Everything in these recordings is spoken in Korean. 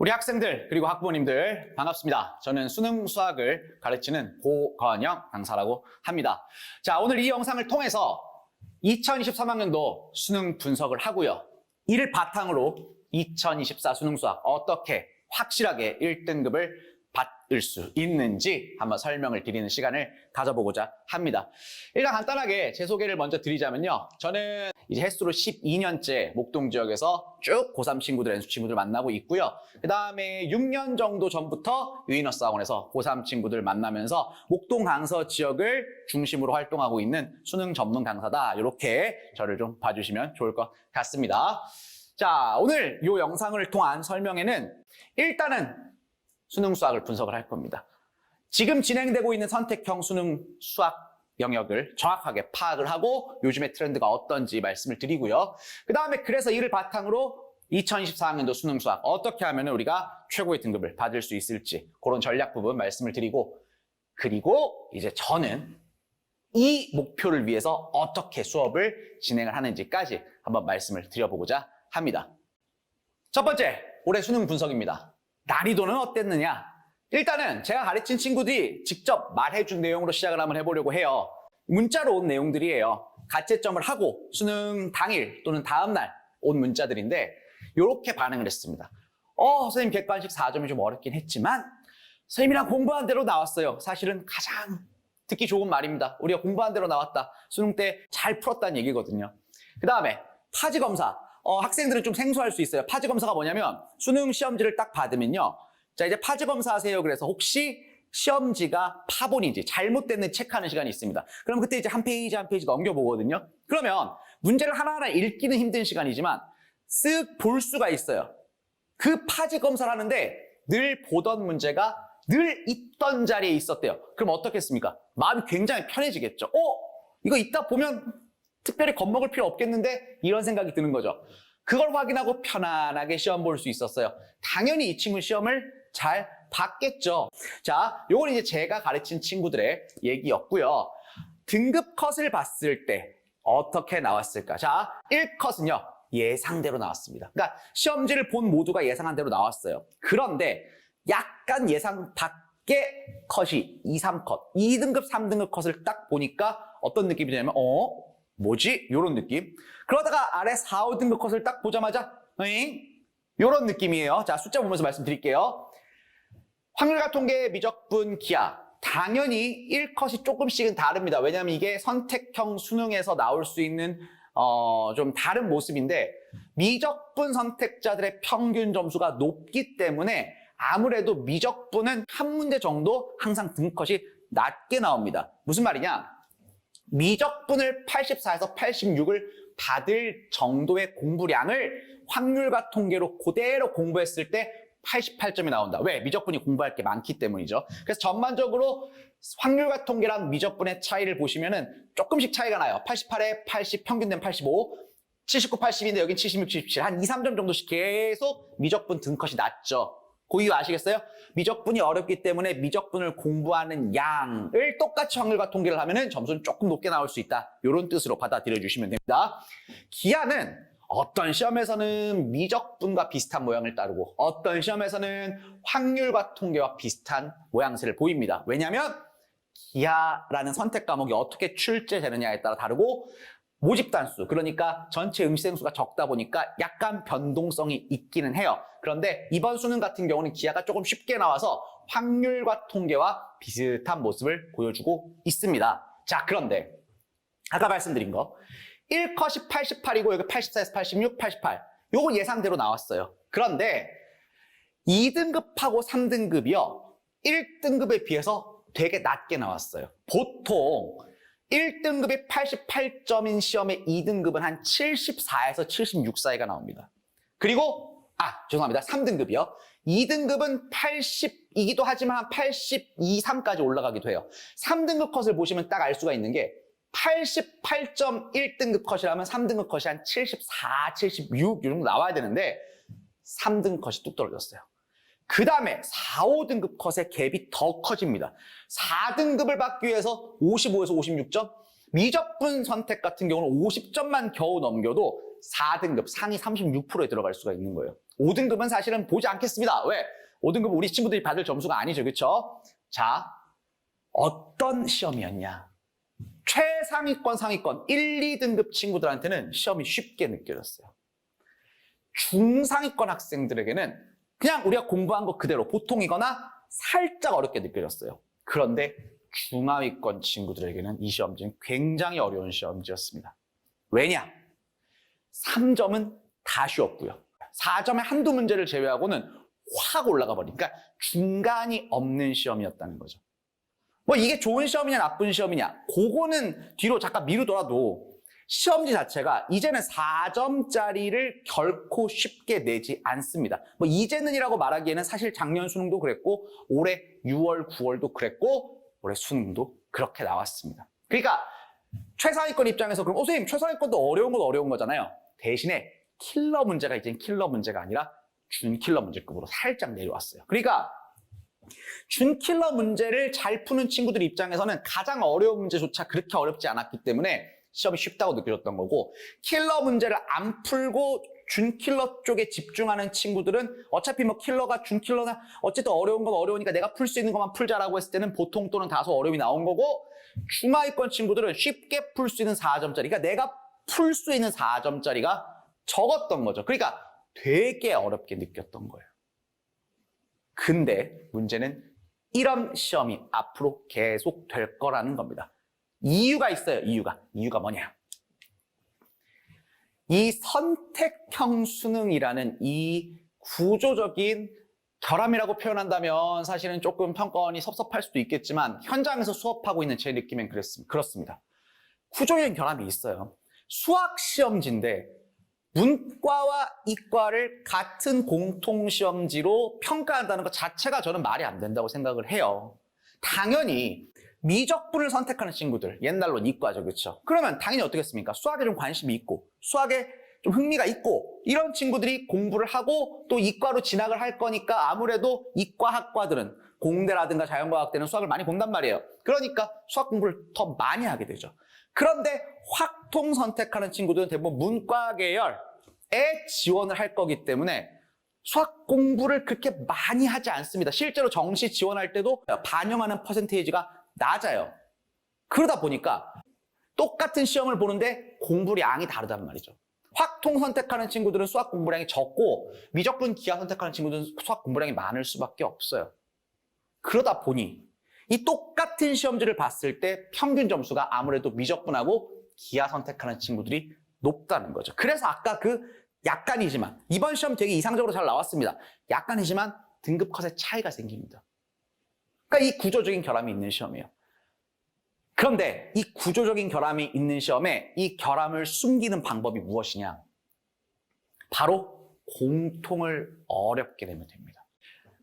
우리 학생들 그리고 학부모님들 반갑습니다. 저는 수능 수학을 가르치는 고건영 강사라고 합니다. 자, 오늘 이 영상을 통해서 2023학년도 수능 분석을 하고요. 이를 바탕으로 2024 수능 수학 어떻게 확실하게 1등급을 받을 수 있는지 한번 설명을 드리는 시간을 가져보고자 합니다. 일단 간단하게 제 소개를 먼저 드리자면요. 저는 이제 햇수로 12년째 목동 지역에서 쭉 고3 친구들, 연수 친구들 만나고 있고요. 그 다음에 6년 정도 전부터 유인어스 학원에서 고3 친구들 만나면서 목동 강서 지역을 중심으로 활동하고 있는 수능 전문 강사다. 이렇게 저를 좀 봐주시면 좋을 것 같습니다. 자, 오늘 이 영상을 통한 설명에는 일단은 수능 수학을 분석을 할 겁니다. 지금 진행되고 있는 선택형 수능 수학 영역을 정확하게 파악을 하고 요즘의 트렌드가 어떤지 말씀을 드리고요. 그 다음에 그래서 이를 바탕으로 2024학년도 수능 수학 어떻게 하면 우리가 최고의 등급을 받을 수 있을지 그런 전략 부분 말씀을 드리고, 그리고 이제 저는 이 목표를 위해서 어떻게 수업을 진행을 하는지까지 한번 말씀을 드려보고자 합니다. 첫 번째, 올해 수능 분석입니다. 난이도는 어땠느냐? 일단은 제가 가르친 친구들이 직접 말해준 내용으로 시작을 한번 해보려고 해요. 문자로 온 내용들이에요. 가채점을 하고 수능 당일 또는 다음날 온 문자들인데 이렇게 반응을 했습니다. 선생님 객관식 4점이 좀 어렵긴 했지만 선생님이랑 공부한 대로 나왔어요. 사실은 가장 듣기 좋은 말입니다. 우리가 공부한 대로 나왔다. 수능 때 잘 풀었다는 얘기거든요. 그 다음에 파지검사. 학생들은 좀 생소할 수 있어요. 파지검사가 뭐냐면 수능 시험지를 딱 받으면요. 자, 이제 파지검사 하세요. 그래서 혹시 시험지가 파본인지 잘못됐는지 체크하는 시간이 있습니다. 그럼 그때 이제 한 페이지 한 페이지 넘겨보거든요. 그러면 문제를 하나하나 읽기는 힘든 시간이지만 쓱 볼 수가 있어요. 그 파지검사를 하는데 늘 보던 문제가 늘 있던 자리에 있었대요. 그럼 어떻겠습니까? 마음이 굉장히 편해지겠죠. 이거 이따 보면 특별히 겁먹을 필요 없겠는데 이런 생각이 드는 거죠. 그걸 확인하고 편안하게 시험 볼 수 있었어요. 당연히 이 친구 시험을 잘 봤겠죠. 자, 요건 이제 제가 가르친 친구들의 얘기였고요. 등급 컷을 봤을 때 어떻게 나왔을까? 자, 1컷은요. 예상대로 나왔습니다. 그러니까 시험지를 본 모두가 예상한 대로 나왔어요. 그런데 약간 예상 밖의 컷이 2, 3컷, 2등급, 3등급 컷을 딱 보니까 어떤 느낌이 드냐면 뭐지? 요런 느낌. 그러다가 아래 4, 5등급 컷을 딱 보자마자 요런 느낌이에요. 자, 숫자 보면서 말씀드릴게요. 확률과 통계, 미적분, 기하. 당연히 1컷이 조금씩은 다릅니다. 왜냐하면 이게 선택형 수능에서 나올 수 있는 좀 다른 모습인데 미적분 선택자들의 평균 점수가 높기 때문에 아무래도 미적분은 한 문제 정도 항상 등급컷이 낮게 나옵니다. 무슨 말이냐? 미적분을 84에서 86을 받을 정도의 공부량을 확률과 통계로 그대로 공부했을 때 88점이 나온다. 왜? 미적분이 공부할 게 많기 때문이죠. 그래서 전반적으로 확률과 통계랑 미적분의 차이를 보시면은 조금씩 차이가 나요. 88에 80, 평균 되면 85, 79, 80인데 여긴 76, 77. 한 2, 3점 정도씩 계속 미적분 등컷이 낮죠. 그 이유 아시겠어요? 미적분이 어렵기 때문에 미적분을 공부하는 양을 똑같이 확률과 통계를 하면은 점수는 조금 높게 나올 수 있다. 이런 뜻으로 받아들여 주시면 됩니다. 기하는 어떤 시험에서는 미적분과 비슷한 모양을 따르고 어떤 시험에서는 확률과 통계와 비슷한 모양새를 보입니다. 왜냐하면 기하라는 선택 과목이 어떻게 출제되느냐에 따라 다르고 모집 단수, 그러니까 전체 응시생 수가 적다 보니까 약간 변동성이 있기는 해요. 그런데 이번 수능 같은 경우는 기하가 조금 쉽게 나와서 확률과 통계와 비슷한 모습을 보여주고 있습니다. 자, 그런데 아까 말씀드린 거 1컷이 88이고 여기 84에서 86, 88 요건 예상대로 나왔어요. 그런데 2등급하고 3등급이요 1등급에 비해서 되게 낮게 나왔어요. 보통 1등급이 88점인 시험의 2등급은 한 74에서 76 사이가 나옵니다. 그리고 죄송합니다. 3등급이요. 2등급은 80이기도 하지만 한 82, 3까지 올라가기도 해요. 3등급 컷을 보시면 딱 알 수가 있는 게 88점 1등급 컷이라면 3등급 컷이 한 74, 76 이 정도 나와야 되는데 3등급 컷이 뚝 떨어졌어요. 그 다음에 4, 5등급 컷의 갭이 더 커집니다. 4등급을 받기 위해서 55에서 56점, 미적분 선택 같은 경우는 50점만 겨우 넘겨도 4등급 상위 36%에 들어갈 수가 있는 거예요. 5등급은 사실은 보지 않겠습니다. 왜? 5등급 우리 친구들이 받을 점수가 아니죠. 그렇죠? 자, 어떤 시험이었냐? 최상위권, 상위권 1, 2등급 친구들한테는 시험이 쉽게 느껴졌어요. 중상위권 학생들에게는 그냥 우리가 공부한 거 그대로 보통이거나 살짝 어렵게 느껴졌어요. 그런데 중하위권 친구들에게는 이 시험지는 굉장히 어려운 시험지였습니다. 왜냐? 3점은 다 쉬웠고요. 4점의 한두 문제를 제외하고는 확 올라가 버리니까 중간이 없는 시험이었다는 거죠. 뭐 이게 좋은 시험이냐 나쁜 시험이냐 그거는 뒤로 잠깐 미루더라도 시험지 자체가 이제는 4점짜리를 결코 쉽게 내지 않습니다. 뭐 이제는이라고 말하기에는 사실 작년 수능도 그랬고 올해 6월, 9월도 그랬고 올해 수능도 그렇게 나왔습니다. 그러니까 최상위권 입장에서 그럼 선생님 최상위권도 어려운 건 어려운 거잖아요. 대신에 킬러 문제가 이젠 킬러 문제가 아니라 준킬러 문제급으로 살짝 내려왔어요. 그러니까 준킬러 문제를 잘 푸는 친구들 입장에서는 가장 어려운 문제조차 그렇게 어렵지 않았기 때문에 시험이 쉽다고 느껴졌던 거고, 킬러 문제를 안 풀고 준킬러 쪽에 집중하는 친구들은 어차피 뭐 킬러가 준킬러나 어쨌든 어려운 건 어려우니까 내가 풀 수 있는 것만 풀자라고 했을 때는 보통 또는 다소 어려움이 나온 거고, 중하위권 친구들은 쉽게 풀 수 있는 4점짜리, 그러니까 내가 풀 수 있는 4점짜리가 적었던 거죠. 그러니까 되게 어렵게 느꼈던 거예요. 근데 문제는 이런 시험이 앞으로 계속 될 거라는 겁니다. 이유가 있어요. 이유가 뭐냐? 이 선택형 수능이라는 이 구조적인 결함이라고 표현한다면 사실은 조금 평가원이 섭섭할 수도 있겠지만 현장에서 수업하고 있는 제 느낌엔 그렇습니다. 구조적인 결함이 있어요. 수학시험지인데 문과와 이과를 같은 공통시험지로 평가한다는 것 자체가 저는 말이 안 된다고 생각을 해요. 당연히 미적분을 선택하는 친구들, 옛날로는 이과죠, 그렇죠? 그러면 당연히 어떻겠습니까? 수학에 좀 관심이 있고 수학에 좀 흥미가 있고 이런 친구들이 공부를 하고 또 이과로 진학을 할 거니까 아무래도 이과 학과들은 공대라든가 자연과학대는 수학을 많이 본단 말이에요. 그러니까 수학 공부를 더 많이 하게 되죠. 그런데 확통 선택하는 친구들은 대부분 문과 계열에 지원을 할 거기 때문에 수학 공부를 그렇게 많이 하지 않습니다. 실제로 정시 지원할 때도 반영하는 퍼센테이지가 낮아요. 그러다 보니까 똑같은 시험을 보는데 공부량이 다르단 말이죠. 확통 선택하는 친구들은 수학 공부량이 적고 미적분 기하 선택하는 친구들은 수학 공부량이 많을 수밖에 없어요. 그러다 보니 이 똑같은 시험지를 봤을 때 평균 점수가 아무래도 미적분하고 기하 선택하는 친구들이 높다는 거죠. 그래서 아까 그 약간이지만 이번 시험 되게 이상적으로 잘 나왔습니다. 약간이지만 등급 컷의 차이가 생깁니다. 그러니까 이 구조적인 결함이 있는 시험이에요. 그런데 이 구조적인 결함이 있는 시험에 이 결함을 숨기는 방법이 무엇이냐? 바로 공통을 어렵게 내면 됩니다.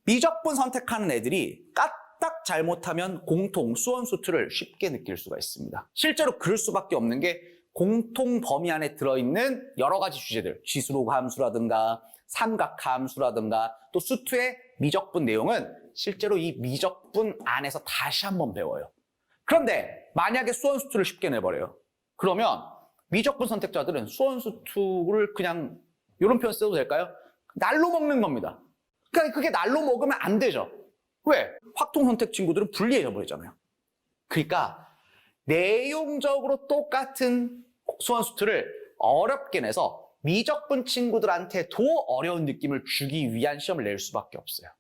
미적분 선택하는 애들이 까딱 잘못하면 공통, 수원수투를 쉽게 느낄 수가 있습니다. 실제로 그럴 수밖에 없는 게 공통 범위 안에 들어있는 여러 가지 주제들, 지수록 함수라든가 삼각함수라든가 또 수투의 미적분 내용은 실제로 이 미적분 안에서 다시 한번 배워요. 그런데 만약에 수원수투를 쉽게 내버려요. 그러면 미적분 선택자들은 수원수투를 그냥 이런 표현 써도 될까요? 날로 먹는 겁니다. 그러니까 그게 날로 먹으면 안 되죠. 왜? 확통 선택 친구들은 불리해져 버리잖아요. 그러니까 내용적으로 똑같은 수원수투를 어렵게 내서 미적분 친구들한테 더 어려운 느낌을 주기 위한 시험을 낼 수밖에 없어요.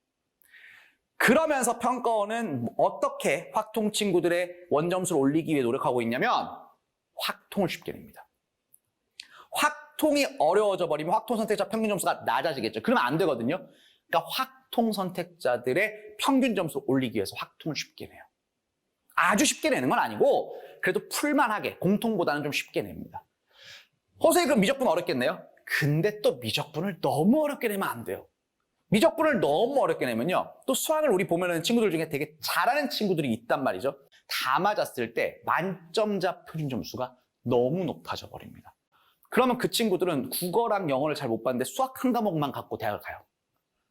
그러면서 평가원은 어떻게 확통 친구들의 원점수를 올리기 위해 노력하고 있냐면 확통을 쉽게 냅니다. 확통이 어려워져 버리면 확통 선택자 평균 점수가 낮아지겠죠. 그러면 안 되거든요. 그러니까 확통 선택자들의 평균 점수 올리기 위해서 확통을 쉽게 내요. 아주 쉽게 내는 건 아니고 그래도 풀만하게 공통보다는 좀 쉽게 냅니다. 선생님 그럼 미적분 어렵겠네요? 근데 또 미적분을 너무 어렵게 내면 안 돼요. 미적분을 너무 어렵게 내면요. 또 수학을 우리 보면은 친구들 중에 되게 잘하는 친구들이 있단 말이죠. 다 맞았을 때 만점자 표준 점수가 너무 높아져 버립니다. 그러면 그 친구들은 국어랑 영어를 잘 못 봤는데 수학 한 과목만 갖고 대학을 가요.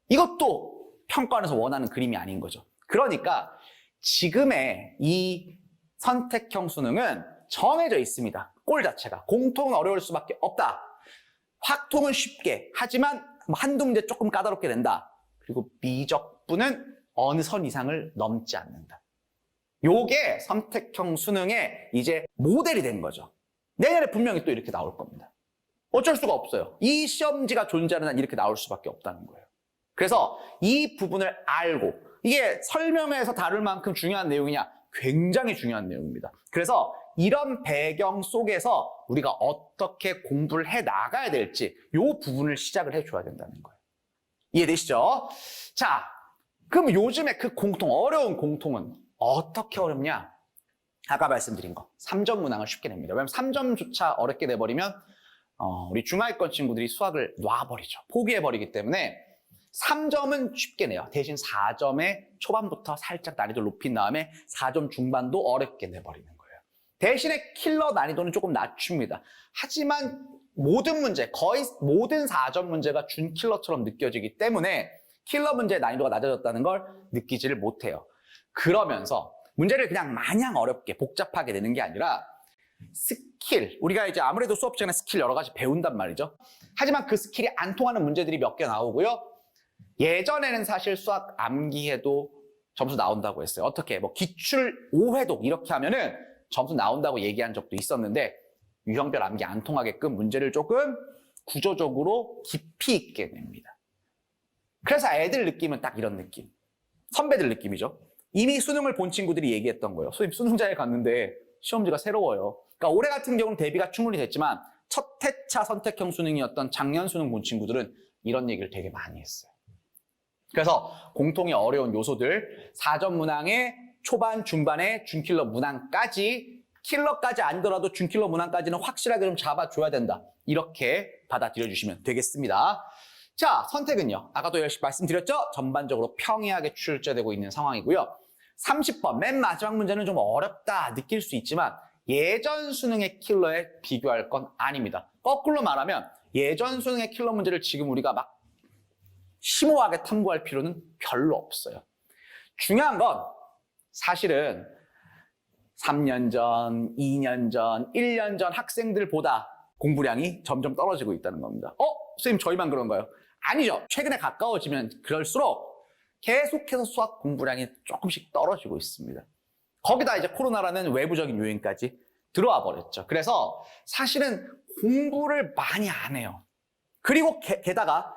이것도 평가원에서 원하는 그림이 아닌 거죠. 그러니까 지금의 이 선택형 수능은 정해져 있습니다. 꼴 자체가. 공통은 어려울 수밖에 없다. 확통은 쉽게, 하지만 뭐 한두 문제 조금 까다롭게 된다. 그리고 미적분은 어느 선 이상을 넘지 않는다. 요게 선택형 수능의 이제 모델이 된 거죠. 내년에 분명히 또 이렇게 나올 겁니다. 어쩔 수가 없어요. 이 시험지가 존재하는 한 이렇게 나올 수밖에 없다는 거예요. 그래서 이 부분을 알고, 이게 설명회에서 다룰 만큼 중요한 내용이냐? 굉장히 중요한 내용입니다. 그래서 이런 배경 속에서 우리가 어떻게 공부를 해 나가야 될지 이 부분을 시작을 해줘야 된다는 거예요. 이해되시죠? 자, 그럼 요즘에 그 어려운 공통은 어떻게 어렵냐? 아까 말씀드린 거 3점 문항을 쉽게 냅니다. 왜냐면 3점조차 어렵게 내버리면 우리 중하위권 친구들이 수학을 놔버리죠. 포기해버리기 때문에 3점은 쉽게 내요. 대신 4점에 초반부터 살짝 난이도를 높인 다음에 4점 중반도 어렵게 내버리는 거예요. 대신에 킬러 난이도는 조금 낮춥니다. 하지만 모든 문제, 거의 모든 4점 문제가 준 킬러처럼 느껴지기 때문에 킬러 문제의 난이도가 낮아졌다는 걸 느끼지를 못해요. 그러면서 문제를 그냥 마냥 어렵게 복잡하게 내는 게 아니라 스킬, 우리가 이제 아무래도 수업 시간에 스킬 여러 가지 배운단 말이죠. 하지만 그 스킬이 안 통하는 문제들이 몇 개 나오고요. 예전에는 사실 수학 암기해도 점수 나온다고 했어요. 어떻게? 뭐 기출 5회독 이렇게 하면은 점수 나온다고 얘기한 적도 있었는데 유형별 암기 안 통하게끔 문제를 조금 구조적으로 깊이 있게 냅니다. 그래서 애들 느낌은 딱 이런 느낌. 선배들 느낌이죠. 이미 수능을 본 친구들이 얘기했던 거예요. 선생님 수능자에 갔는데 시험지가 새로워요. 그러니까 올해 같은 경우는 대비가 충분히 됐지만 첫 회차 선택형 수능이었던 작년 수능 본 친구들은 이런 얘기를 되게 많이 했어요. 그래서 공통의 어려운 요소들 4점 문항의 초반, 중반에 준킬러 문항까지 킬러까지 아니더라도 준킬러 문항까지는 확실하게 좀 잡아줘야 된다. 이렇게 받아들여 주시면 되겠습니다. 자, 선택은요. 아까도 열심히 말씀드렸죠? 전반적으로 평이하게 출제되고 있는 상황이고요. 30번 맨 마지막 문제는 좀 어렵다 느낄 수 있지만 예전 수능의 킬러에 비교할 건 아닙니다. 거꾸로 말하면 예전 수능의 킬러 문제를 지금 우리가 막 심오하게 탐구할 필요는 별로 없어요. 중요한 건 사실은 3년 전, 2년 전, 1년 전 학생들보다 공부량이 점점 떨어지고 있다는 겁니다. 선생님 저희만 그런가요? 아니죠. 최근에 가까워지면 그럴수록 계속해서 수학 공부량이 조금씩 떨어지고 있습니다. 거기다 이제 코로나라는 외부적인 요인까지 들어와 버렸죠. 그래서 사실은 공부를 많이 안 해요. 그리고 게다가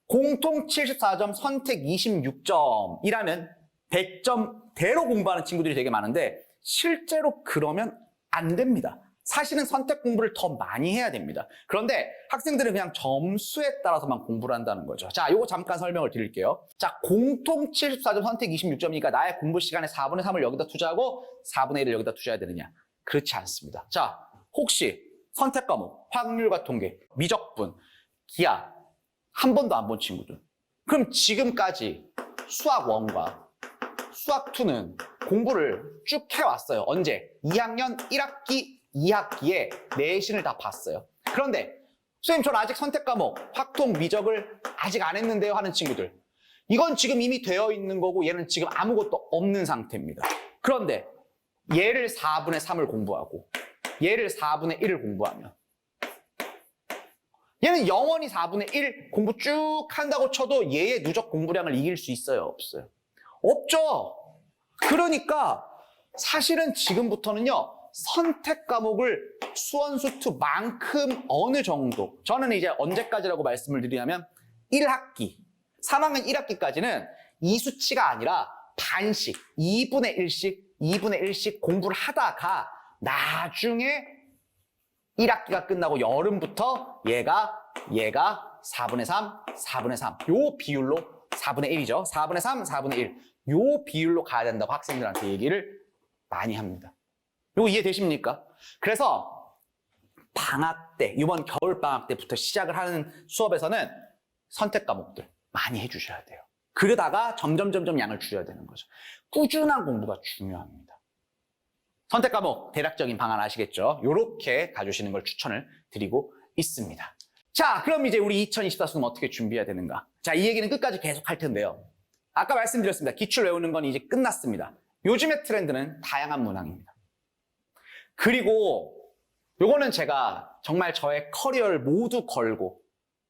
공통 74점, 선택 26점이라는 100점대로 공부하는 친구들이 되게 많은데 실제로 그러면 안 됩니다. 사실은 선택 공부를 더 많이 해야 됩니다. 그런데 학생들은 그냥 점수에 따라서만 공부를 한다는 거죠. 자, 요거 잠깐 설명을 드릴게요. 자, 공통 74점, 선택 26점이니까 나의 공부 시간의 4분의 3을 여기다 투자하고 4분의 1을 여기다 투자해야 되느냐? 그렇지 않습니다. 자, 혹시 선택 과목, 확률과 통계, 미적분, 기하 한 번도 안 본 친구들. 그럼 지금까지 수학 1과 수학 2는 공부를 쭉 해왔어요. 언제? 2학년 1학기, 2학기에 내신을 다 봤어요. 그런데 선생님 저는 아직 선택 과목, 확통, 미적을 아직 안 했는데요 하는 친구들. 이건 지금 이미 되어 있는 거고 얘는 지금 아무것도 없는 상태입니다. 그런데 얘를 4분의 3을 공부하고 얘를 4분의 1을 공부하면 얘는 영원히 4분의 1 공부 쭉 한다고 쳐도 얘의 누적 공부량을 이길 수 있어요? 없어요? 없죠. 그러니까 사실은 지금부터는요. 선택 과목을 수원수2만큼 어느 정도 저는 이제 언제까지라고 말씀을 드리냐면 1학기 3학년 1학기까지는 이 수치가 아니라 반씩 2분의 1씩 공부를 하다가 나중에 1학기가 끝나고 여름부터 얘가 4분의 3, 4분의 3 요 비율로 4분의 1이죠. 4분의 3, 4분의 1 요 비율로 가야 된다고 학생들한테 얘기를 많이 합니다. 이거 이해되십니까? 그래서 방학 때, 이번 겨울방학 때부터 시작을 하는 수업에서는 선택 과목들 많이 해주셔야 돼요. 그러다가 점점 양을 줄여야 되는 거죠. 꾸준한 공부가 중요합니다. 선택 과목 대략적인 방안 아시겠죠? 이렇게 가주시는 걸 추천을 드리고 있습니다. 자, 그럼 이제 우리 2024 수능 어떻게 준비해야 되는가? 자, 이 얘기는 끝까지 계속 할 텐데요. 아까 말씀드렸습니다. 기출 외우는 건 이제 끝났습니다. 요즘의 트렌드는 다양한 문항입니다. 그리고 요거는 제가 정말 저의 커리어를 모두 걸고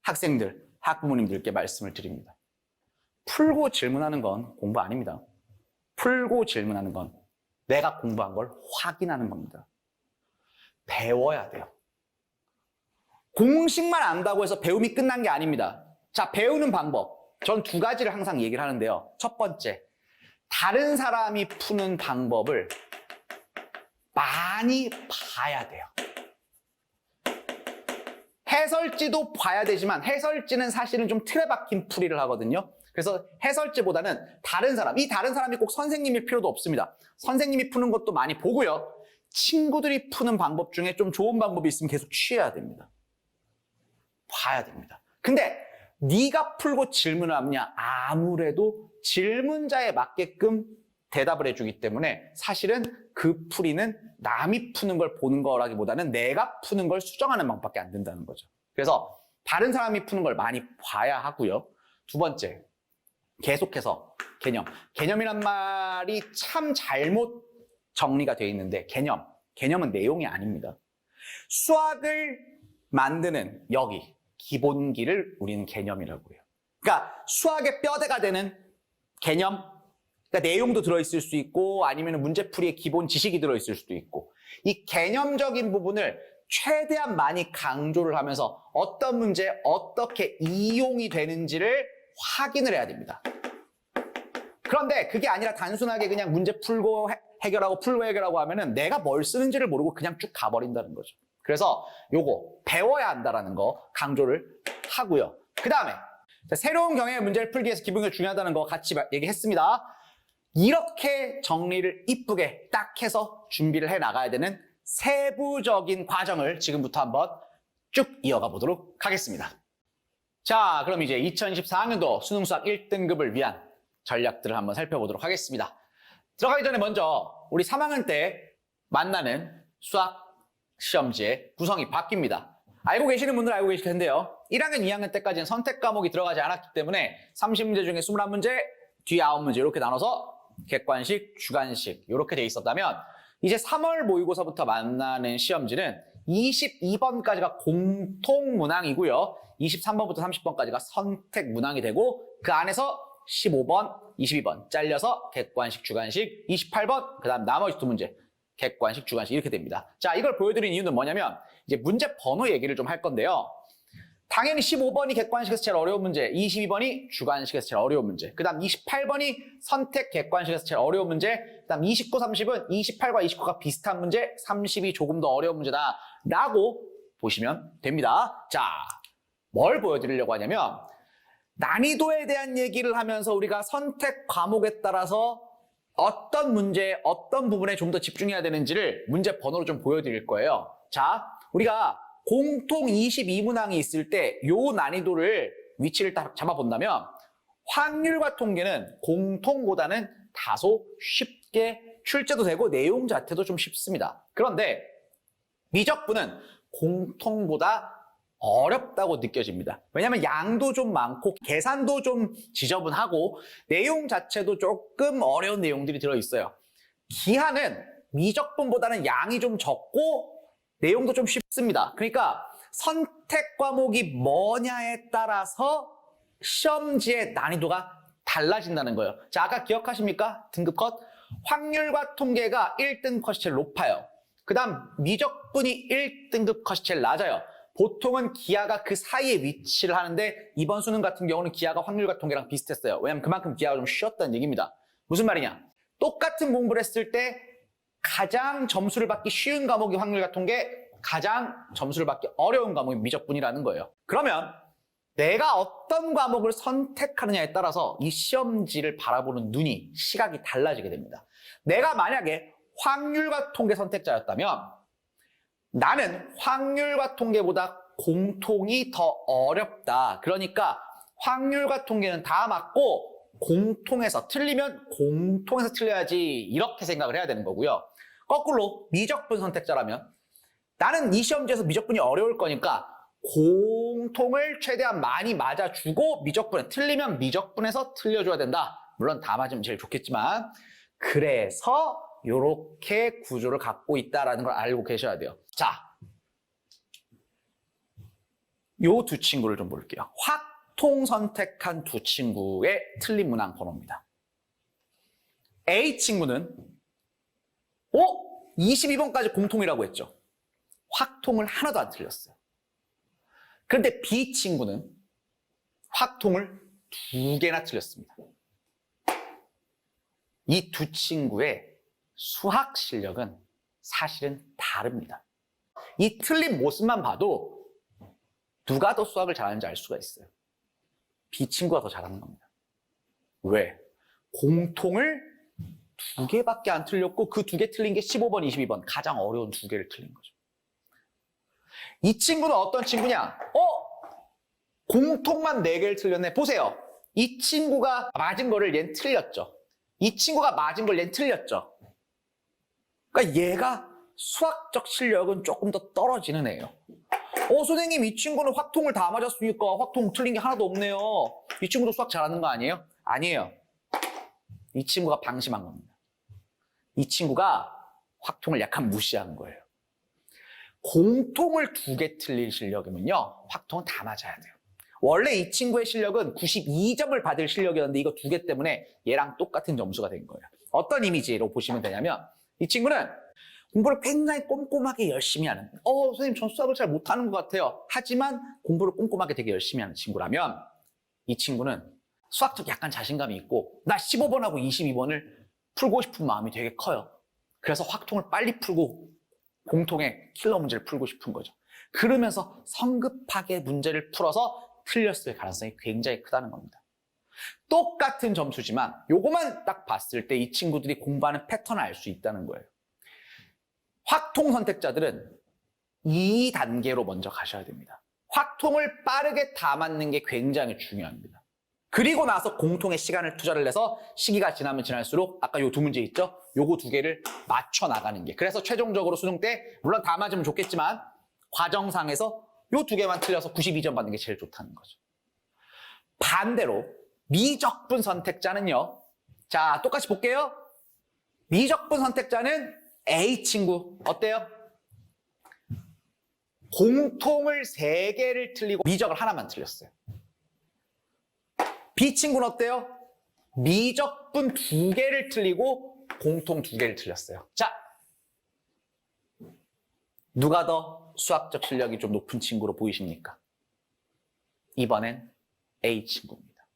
학생들 학부모님들께 말씀을 드립니다. 풀고 질문하는 건 공부 아닙니다. 풀고 질문하는 건 내가 공부한 걸 확인하는 겁니다. 배워야 돼요. 공식만 안다고 해서 배움이 끝난 게 아닙니다. 자, 배우는 방법. 전 두 가지를 항상 얘기를 하는데요. 첫 번째, 다른 사람이 푸는 방법을 많이 봐야 돼요. 해설지도 봐야 되지만 해설지는 사실은 좀 틀에 박힌 풀이를 하거든요. 그래서 해설지보다는 다른 사람, 이 다른 사람이 꼭 선생님일 필요도 없습니다. 선생님이 푸는 것도 많이 보고요. 친구들이 푸는 방법 중에 좀 좋은 방법이 있으면 계속 취해야 됩니다. 봐야 됩니다. 근데 네가 풀고 질문을 하느냐, 아무래도 질문자에 맞게끔 대답을 해주기 때문에 사실은 그 풀이는 남이 푸는 걸 보는 거라기보다는 내가 푸는 걸 수정하는 방법밖에 안 된다는 거죠. 그래서 다른 사람이 푸는 걸 많이 봐야 하고요. 두 번째, 계속해서 개념이란 말이 참 잘못 정리가 되어 있는데 개념은 내용이 아닙니다. 수학을 만드는 여기 기본기를 우리는 개념이라고 해요. 그러니까 수학의 뼈대가 되는 개념, 그러니까 내용도 들어있을 수 있고 아니면 문제풀이의 기본 지식이 들어있을 수도 있고 이 개념적인 부분을 최대한 많이 강조를 하면서 어떤 문제에 어떻게 이용이 되는지를 확인을 해야 됩니다. 그런데 그게 아니라 단순하게 그냥 문제 풀고 해결하고 풀고 해결하고 하면은 내가 뭘 쓰는지를 모르고 그냥 쭉 가버린다는 거죠. 그래서 요거 배워야 한다는 거 강조를 하고요. 그 다음에 새로운 경향의 문제를 풀기 위해서 기본기가 중요하다는 거 같이 얘기했습니다. 이렇게 정리를 이쁘게 딱 해서 준비를 해 나가야 되는 세부적인 과정을 지금부터 한번 쭉 이어가 보도록 하겠습니다. 자, 그럼 이제 2024학년도 수능수학 1등급을 위한 전략들을 한번 살펴보도록 하겠습니다. 들어가기 전에 먼저 우리 3학년 때 만나는 수학 시험지의 구성이 바뀝니다. 알고 계시는 분들은 알고 계실 텐데요. 1학년, 2학년 때까지는 선택 과목이 들어가지 않았기 때문에 30문제 중에 21문제, 뒤에 9문제 이렇게 나눠서 객관식, 주관식 이렇게 돼 있었다면 이제 3월 모의고사부터 만나는 시험지는 22번까지가 공통 문항이고요. 23번부터 30번까지가 선택 문항이 되고 그 안에서 15번, 22번 잘려서 객관식, 주관식, 28번 그 다음 나머지 두 문제 객관식, 주관식 이렇게 됩니다. 자, 이걸 보여드린 이유는 뭐냐면 이제 문제 번호 얘기를 좀 할 건데요. 당연히 15번이 객관식에서 제일 어려운 문제, 22번이 주관식에서 제일 어려운 문제, 그 다음 28번이 선택 객관식에서 제일 어려운 문제, 그 다음 29, 30은 28과 29가 비슷한 문제, 30이 조금 더 어려운 문제다 라고 보시면 됩니다. 자, 뭘 보여드리려고 하냐면 난이도에 대한 얘기를 하면서 우리가 선택 과목에 따라서 어떤 문제에 어떤 부분에 좀 더 집중해야 되는지를 문제 번호로 좀 보여드릴 거예요. 자, 우리가 공통 22문항이 있을 때 요 난이도를 위치를 딱 잡아본다면 확률과 통계는 공통보다는 다소 쉽게 출제도 되고 내용 자체도 좀 쉽습니다. 그런데 미적분은 공통보다 어렵다고 느껴집니다. 왜냐하면 양도 좀 많고 계산도 좀 지저분하고 내용 자체도 조금 어려운 내용들이 들어있어요. 기하는 미적분보다는 양이 좀 적고 내용도 좀 쉽습니다. 그러니까 선택 과목이 뭐냐에 따라서 시험지의 난이도가 달라진다는 거예요. 자, 아까 기억하십니까? 등급 컷. 확률과 통계가 1등 컷이 제일 높아요. 그 다음 미적분이 1등급 컷이 제일 낮아요. 보통은 기하가 그 사이에 위치를 하는데 이번 수능 같은 경우는 기하가 확률과 통계랑 비슷했어요. 왜냐하면 그만큼 기하가 좀 쉬웠다는 얘기입니다. 무슨 말이냐? 똑같은 공부를 했을 때 가장 점수를 받기 쉬운 과목이 확률과 통계, 가장 점수를 받기 어려운 과목이 미적분이라는 거예요. 그러면 내가 어떤 과목을 선택하느냐에 따라서 이 시험지를 바라보는 눈이, 시각이 달라지게 됩니다. 내가 만약에 확률과 통계 선택자였다면 나는 확률과 통계보다 공통이 더 어렵다. 그러니까 확률과 통계는 다 맞고 공통에서 틀리면 공통에서 틀려야지 이렇게 생각을 해야 되는 거고요. 거꾸로 미적분 선택자라면 나는 이 시험지에서 미적분이 어려울 거니까 공통을 최대한 많이 맞아주고 미적분에 틀리면 미적분에서 틀려줘야 된다. 물론 다 맞으면 제일 좋겠지만 그래서 이렇게 구조를 갖고 있다는 걸 알고 계셔야 돼요. 자, 요 두 친구를 좀 볼게요. 확통 선택한 두 친구의 틀린 문항 번호입니다. A 친구는 22번까지 공통이라고 했죠. 확통을 하나도 안 틀렸어요. 그런데 B 친구는 확통을 2개나 틀렸습니다. 이 두 친구의 수학 실력은 사실은 다릅니다. 이 틀린 모습만 봐도 누가 더 수학을 잘하는지 알 수가 있어요. B 친구가 더 잘하는 겁니다. 왜? 공통을 2개밖에 안 틀렸고 그 2개 틀린 게 15번, 22번 가장 어려운 2개를 틀린 거죠. 이 친구는 어떤 친구냐? 공통만 4개를 틀렸네. 보세요. 이 친구가 맞은 거를 얘는 틀렸죠. 이 친구가 맞은 걸 얘는 틀렸죠. 그러니까 얘가 수학적 실력은 조금 더 떨어지는 애예요. 선생님 이 친구는 확통을 다 맞았으니까 확통 틀린 게 하나도 없네요. 이 친구도 수학 잘하는 거 아니에요? 아니에요. 이 친구가 방심한 겁니다. 이 친구가 확통을 약간 무시한 거예요. 공통을 2개 틀릴 실력이면요, 확통은 다 맞아야 돼요. 원래 이 친구의 실력은 92점을 받을 실력이었는데 이거 2개 때문에 얘랑 똑같은 점수가 된 거예요. 어떤 이미지로 보시면 되냐면 이 친구는 공부를 굉장히 꼼꼼하게 열심히 하는, 선생님 전 수학을 잘 못하는 것 같아요. 하지만 공부를 꼼꼼하게 되게 열심히 하는 친구라면 이 친구는 수학적 약간 자신감이 있고 나 15번하고 22번을 풀고 싶은 마음이 되게 커요. 그래서 확통을 빨리 풀고 공통의 킬러 문제를 풀고 싶은 거죠. 그러면서 성급하게 문제를 풀어서 틀렸을 가능성이 굉장히 크다는 겁니다. 똑같은 점수지만 요거만 딱 봤을 때 이 친구들이 공부하는 패턴을 알 수 있다는 거예요. 확통 선택자들은 2단계로 먼저 가셔야 됩니다. 확통을 빠르게 다 맞는 게 굉장히 중요합니다. 그리고 나서 공통의 시간을 투자를 내서 시기가 지나면 지날수록 아까 요 2문제 있죠? 요거 2개를 맞춰 나가는 게, 그래서 최종적으로 수능 때 물론 다 맞으면 좋겠지만 과정상에서 요 2개만 틀려서 92점 받는 게 제일 좋다는 거죠. 반대로 미적분 선택자는요, 자 똑같이 볼게요. 미적분 선택자는 A 친구 어때요? 공통을 3개를 틀리고 미적을 하나만 틀렸어요. B 친구는 어때요? 미적분 2개를 틀리고 공통 2개를 틀렸어요. 자, 누가 더 수학적 실력이 좀 높은 친구로 보이십니까? 이번엔 A 친구입니다.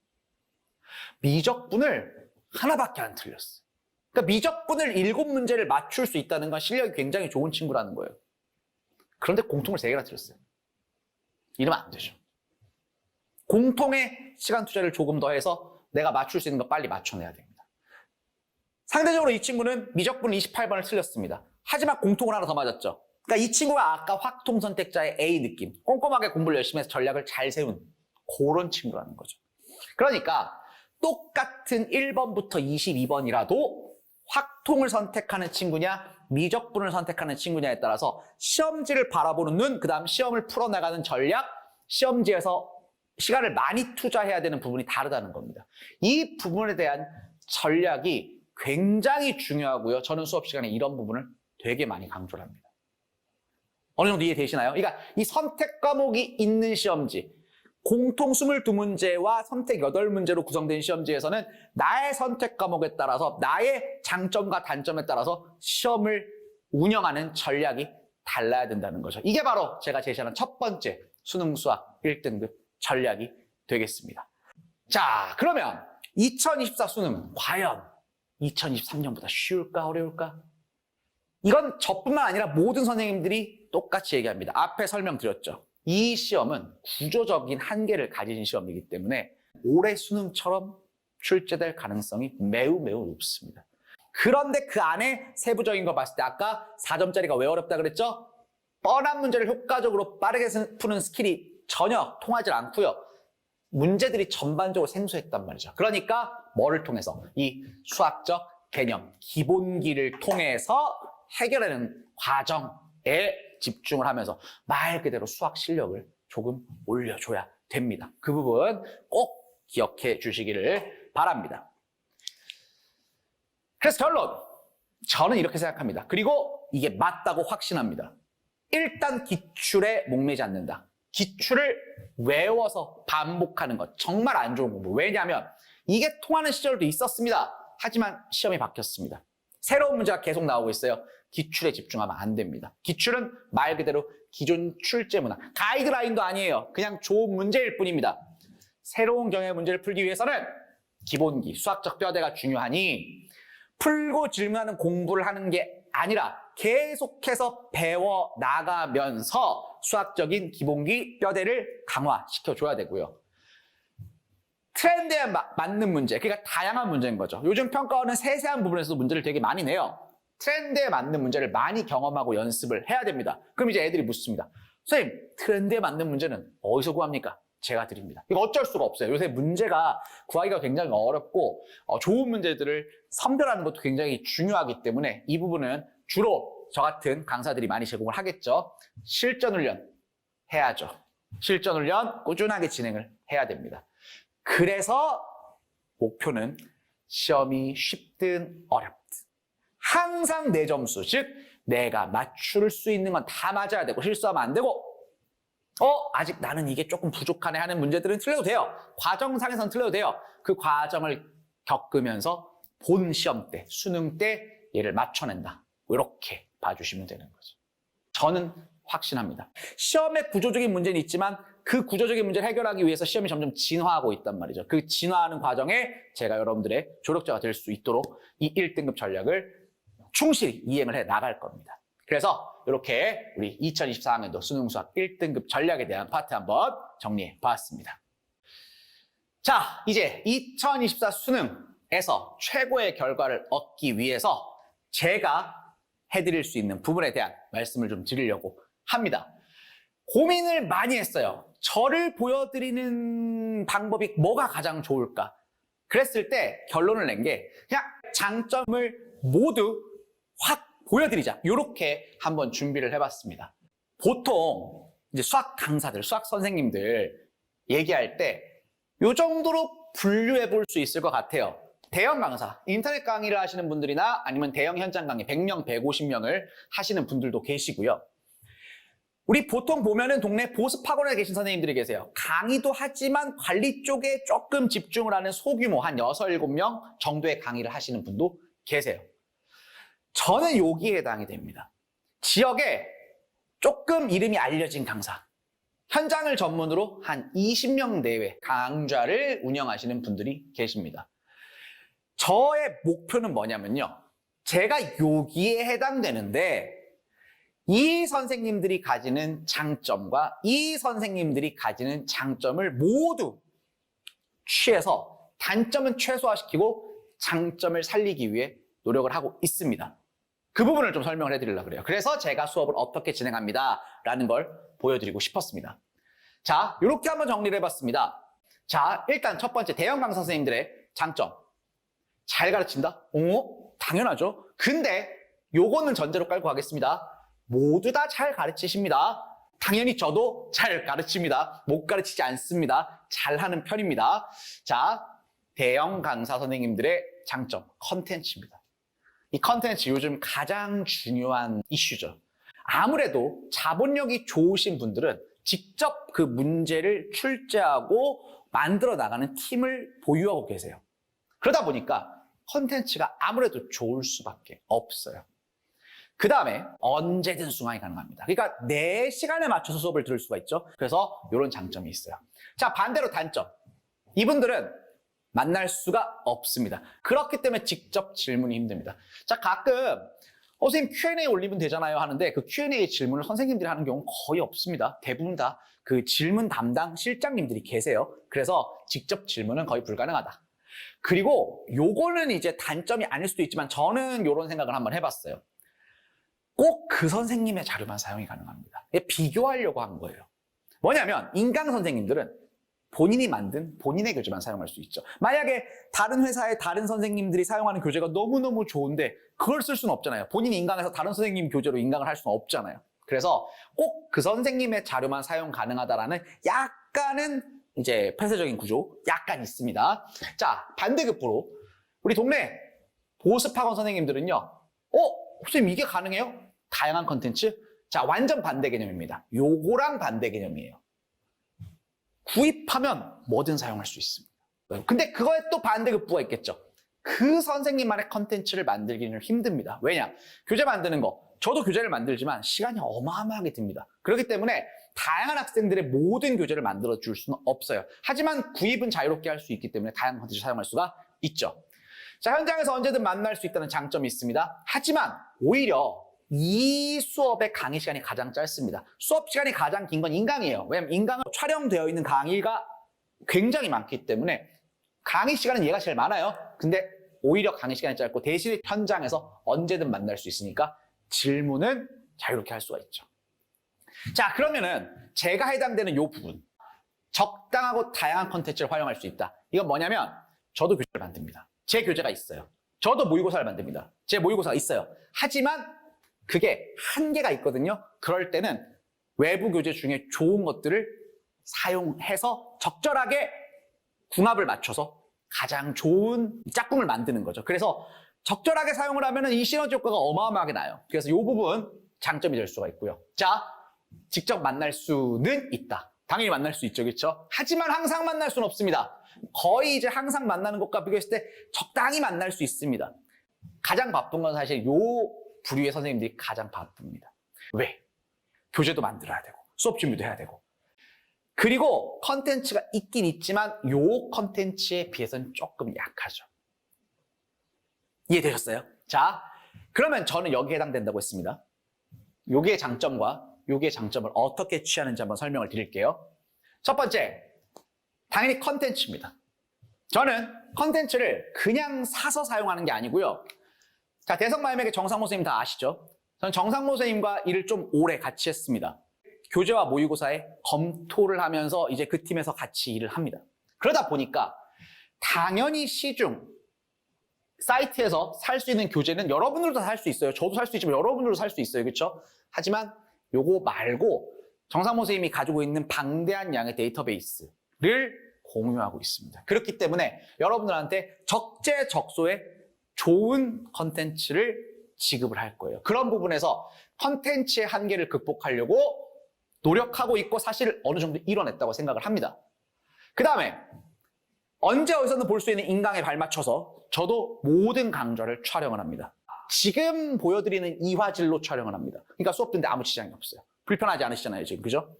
미적분을 하나밖에 안 틀렸어요. 그러니까 미적분을 7문제를 맞출 수 있다는 건 실력이 굉장히 좋은 친구라는 거예요. 그런데 공통을 3개나 틀렸어요. 이러면 안 되죠. 공통의 시간 투자를 조금 더 해서 내가 맞출 수 있는 거 빨리 맞춰내야 됩니다. 상대적으로 이 친구는 미적분 28번을 틀렸습니다. 하지만 공통을 하나 더 맞았죠. 그러니까 이 친구가 아까 확통 선택자의 A 느낌, 꼼꼼하게 공부를 열심히 해서 전략을 잘 세운 그런 친구라는 거죠. 그러니까 똑같은 1번부터 22번이라도 확통을 선택하는 친구냐 미적분을 선택하는 친구냐에 따라서 시험지를 바라보는 눈, 그 다음 시험을 풀어나가는 전략, 시험지에서 시간을 많이 투자해야 되는 부분이 다르다는 겁니다. 이 부분에 대한 전략이 굉장히 중요하고요. 저는 수업 시간에 이런 부분을 되게 많이 강조를 합니다. 어느 정도 이해되시나요? 그러니까 이 선택 과목이 있는 시험지, 공통 22문제와 선택 8문제로 구성된 시험지에서는 나의 선택 과목에 따라서 나의 장점과 단점에 따라서 시험을 운영하는 전략이 달라야 된다는 거죠. 이게 바로 제가 제시하는 첫 번째 수능 수학 1등급 전략이 되겠습니다. 자, 그러면 2024 수능은 과연 2023년보다 쉬울까 어려울까? 이건 저뿐만 아니라 모든 선생님들이 똑같이 얘기합니다. 앞에 설명드렸죠. 이 시험은 구조적인 한계를 가진 시험이기 때문에 올해 수능처럼 출제될 가능성이 매우 높습니다. 그런데 그 안에 세부적인 거 봤을 때 아까 4점짜리가 왜 어렵다 그랬죠? 뻔한 문제를 효과적으로 빠르게 푸는 스킬이 전혀 통하지 않고요. 문제들이 전반적으로 생소했단 말이죠. 그러니까 뭐를 통해서? 이 수학적 개념, 기본기를 통해서 해결하는 과정에 집중을 하면서 말 그대로 수학 실력을 조금 올려줘야 됩니다. 그 부분 꼭 기억해 주시기를 바랍니다. 그래서 결론, 저는 이렇게 생각합니다. 그리고 이게 맞다고 확신합니다. 일단 기출에 목매지 않는다. 기출을 외워서 반복하는 것. 정말 안 좋은 공부. 왜냐하면 이게 통하는 시절도 있었습니다. 하지만 시험이 바뀌었습니다. 새로운 문제가 계속 나오고 있어요. 기출에 집중하면 안 됩니다. 기출은 말 그대로 기존 출제 문항, 가이드라인도 아니에요. 그냥 좋은 문제일 뿐입니다. 새로운 경향 문제를 풀기 위해서는 기본기, 수학적 뼈대가 중요하니 풀고 질문하는 공부를 하는 게 아니라 계속해서 배워 나가면서 수학적인 기본기 뼈대를 강화시켜줘야 되고요. 트렌드에 맞는 문제, 그러니까 다양한 문제인 거죠. 요즘 평가원은 세세한 부분에서도 문제를 되게 많이 내요. 트렌드에 맞는 문제를 많이 경험하고 연습을 해야 됩니다. 그럼 이제 애들이 묻습니다. 선생님, 트렌드에 맞는 문제는 어디서 구합니까? 제가 드립니다. 이거 어쩔 수가 없어요. 요새 문제가 구하기가 굉장히 어렵고 좋은 문제들을 선별하는 것도 굉장히 중요하기 때문에 이 부분은 주로 저 같은 강사들이 많이 제공을 하겠죠. 실전 훈련 해야죠. 실전 훈련 꾸준하게 진행을 해야 됩니다. 그래서 목표는 시험이 쉽든 어렵든 항상 내 점수, 즉 내가 맞출 수 있는 건 다 맞아야 되고 실수하면 안 되고 아직 나는 이게 조금 부족하네 하는 문제들은 틀려도 돼요. 과정상에서는 틀려도 돼요. 그 과정을 겪으면서 본 시험 때, 수능 때 얘를 맞춰낸다. 이렇게 봐주시면 되는 거죠. 저는 확신합니다. 시험에 구조적인 문제는 있지만 그 구조적인 문제를 해결하기 위해서 시험이 점점 진화하고 있단 말이죠. 그 진화하는 과정에 제가 여러분들의 조력자가 될 수 있도록 이 1등급 전략을 충실히 이행을 해 나갈 겁니다. 그래서 이렇게 우리 2024학년도 수능수학 1등급 전략에 대한 파트 한번 정리해 봤습니다. 자, 이제 2024 수능에서 최고의 결과를 얻기 위해서 제가 해드릴 수 있는 부분에 대한 말씀을 좀 드리려고 합니다. 고민을 많이 했어요. 저를 보여드리는 방법이 뭐가 가장 좋을까? 그랬을 때 결론을 낸 게 그냥 장점을 모두 확 보여드리자. 이렇게 한번 준비를 해봤습니다. 보통 이제 수학 강사들, 수학 선생님들 얘기할 때 이 정도로 분류해 볼 수 있을 것 같아요. 대형 강사, 인터넷 강의를 하시는 분들이나 아니면 대형 현장 강의 100명, 150명을 하시는 분들도 계시고요. 우리 보통 보면은 동네 보습학원에 계신 선생님들이 계세요. 강의도 하지만 관리 쪽에 조금 집중을 하는 소규모 한 6, 7명 정도의 강의를 하시는 분도 계세요. 저는 여기에 해당이 됩니다. 지역에 조금 이름이 알려진 강사, 현장을 전문으로 한 20명 내외 강좌를 운영하시는 분들이 계십니다. 저의 목표는 뭐냐면요. 제가 여기에 해당되는데 이 선생님들이 가지는 장점과 이 선생님들이 가지는 장점을 모두 취해서 단점은 최소화시키고 장점을 살리기 위해 노력을 하고 있습니다. 그 부분을 좀 설명을 해드리려고 그래요. 그래서 제가 수업을 어떻게 진행합니다 라는 걸 보여드리고 싶었습니다. 자, 이렇게 한번 정리를 해봤습니다. 자, 일단 첫 번째 대형 강사 선생님들의 장점. 잘 가르친다? 당연하죠. 근데 요거는 전제로 깔고 가겠습니다. 모두 다 잘 가르치십니다. 당연히 저도 잘 가르칩니다. 못 가르치지 않습니다. 잘하는 편입니다. 자, 대형 강사 선생님들의 장점, 컨텐츠입니다. 이 컨텐츠 요즘 가장 중요한 이슈죠. 아무래도 자본력이 좋으신 분들은 직접 그 문제를 출제하고 만들어 나가는 팀을 보유하고 계세요. 그러다 보니까 컨텐츠가 아무래도 좋을 수밖에 없어요. 그 다음에 언제든 수강이 가능합니다. 그러니까 내 시간에 맞춰서 수업을 들을 수가 있죠. 그래서 이런 장점이 있어요. 자, 반대로 단점. 이분들은 만날 수가 없습니다. 그렇기 때문에 직접 질문이 힘듭니다. 자, 가끔 선생님 Q&A 올리면 되잖아요 하는데 그 Q&A 질문을 선생님들이 하는 경우는 거의 없습니다. 대부분 다 그 질문 담당 실장님들이 계세요. 그래서 직접 질문은 거의 불가능하다. 그리고 요거는 이제 단점이 아닐 수도 있지만 저는 이런 생각을 한번 해봤어요. 꼭 그 선생님의 자료만 사용이 가능합니다. 비교하려고 한 거예요. 뭐냐면 인강 선생님들은 본인이 만든 본인의 교재만 사용할 수 있죠. 만약에 다른 회사의 다른 선생님들이 사용하는 교재가 너무너무 좋은데 그걸 쓸 수는 없잖아요. 본인이 인강해서 다른 선생님 교재로 인강을 할 수는 없잖아요. 그래서 꼭 그 선생님의 자료만 사용 가능하다라는 약간은 이제 폐쇄적인 구조 약간 있습니다. 자, 반대급부로 우리 동네 보습학원 선생님들은요. 선생님 이게 가능해요? 다양한 컨텐츠? 자, 완전 반대 개념입니다. 요거랑 반대 개념이에요. 구입하면 뭐든 사용할 수 있습니다. 근데 그거에 또 반대급부가 있겠죠. 그 선생님만의 컨텐츠를 만들기는 힘듭니다. 왜냐? 교재 만드는 거, 저도 교재를 만들지만 시간이 어마어마하게 듭니다. 그렇기 때문에 다양한 학생들의 모든 교재를 만들어줄 수는 없어요. 하지만 구입은 자유롭게 할 수 있기 때문에 다양한 컨텐츠를 사용할 수가 있죠. 자, 현장에서 언제든 만날 수 있다는 장점이 있습니다. 하지만 오히려 이 수업의 강의 시간이 가장 짧습니다. 수업 시간이 가장 긴 건 인강이에요. 왜냐면 인강은 촬영되어 있는 강의가 굉장히 많기 때문에 강의 시간은 얘가 제일 많아요. 근데 오히려 강의 시간이 짧고 대신에 현장에서 언제든 만날 수 있으니까 질문은 자유롭게 할 수가 있죠. 자, 그러면은 제가 해당되는 이 부분, 적당하고 다양한 컨텐츠를 활용할 수 있다. 이건 뭐냐면 저도 교재를 만듭니다. 제 교재가 있어요. 저도 모의고사를 만듭니다. 제 모의고사가 있어요. 하지만 그게 한계가 있거든요. 그럴 때는 외부 교재 중에 좋은 것들을 사용해서 적절하게 궁합을 맞춰서 가장 좋은 짝꿍을 만드는 거죠. 그래서 적절하게 사용을 하면 이 시너지 효과가 어마어마하게 나요. 그래서 이 부분 장점이 될 수가 있고요. 자, 직접 만날 수는 있다. 당연히 만날 수 있죠, 그렇죠? 하지만 항상 만날 수는 없습니다. 거의 이제 항상 만나는 것과 비교했을 때 적당히 만날 수 있습니다. 가장 바쁜 건 사실 요 부류의 선생님들이 가장 바쁩니다. 왜? 교재도 만들어야 되고 수업 준비도 해야 되고 그리고 컨텐츠가 있긴 있지만 요 컨텐츠에 비해서는 조금 약하죠. 이해되셨어요? 자, 그러면 저는 여기에 해당된다고 했습니다. 요게 장점과 요게 장점을 어떻게 취하는지 한번 설명을 드릴게요. 첫 번째, 당연히 컨텐츠입니다. 저는 컨텐츠를 그냥 사서 사용하는 게 아니고요. 자, 대성마임에게 정상모 선생님 다 아시죠? 저는 정상모 선생님과 일을 좀 오래 같이 했습니다. 교재와 모의고사에 검토를 하면서 이제 그 팀에서 같이 일을 합니다. 그러다 보니까 당연히 시중 사이트에서 살 수 있는 교재는 여러분들도 살 수 있어요. 저도 살 수 있지만 여러분들도 살 수 있어요. 그렇죠? 하지만 요거 말고 정상모 선생님이 가지고 있는 방대한 양의 데이터베이스를 공유하고 있습니다. 그렇기 때문에 여러분들한테 적재적소에 좋은 컨텐츠를 지급을 할 거예요. 그런 부분에서 컨텐츠의 한계를 극복하려고 노력하고 있고 사실 어느 정도 이뤄냈다고 생각을 합니다. 그 다음에 언제 어디서든 볼 수 있는 인강에 발맞춰서 저도 모든 강좌를 촬영을 합니다. 지금 보여드리는 이 화질로 촬영을 합니다. 그러니까 수업 듣는데 아무 지장이 없어요. 불편하지 않으시잖아요, 지금. 그죠?